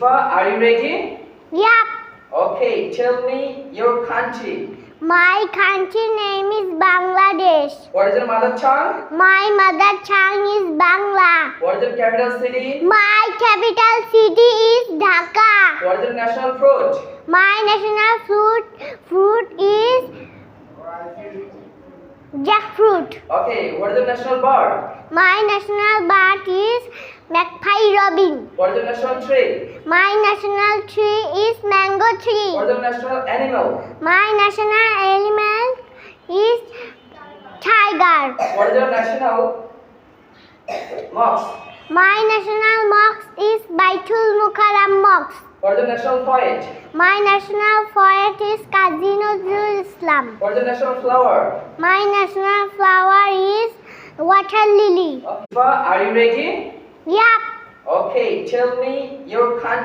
Are you ready? Yep. Okay, tell me your country. My country name is Bangladesh. What is your mother tongue? My mother tongue is Bangla. What is your capital city? My capital city is Dhaka. What is your national fruit? My national fruit is jackfruit. Okay, what is your national bird? My national bird is magpie robin. What is your national tree? My national tree is mango tree. What is your national animal? My national animal is tiger. What is your national mosque? My national mosque is Baitul Mukarram Mosque. What is your national poet? My national poet is Kazi Nazrul Islam. What is your national flower? My national flower is water lily. Are you ready? Yep. Okay, tell me your country.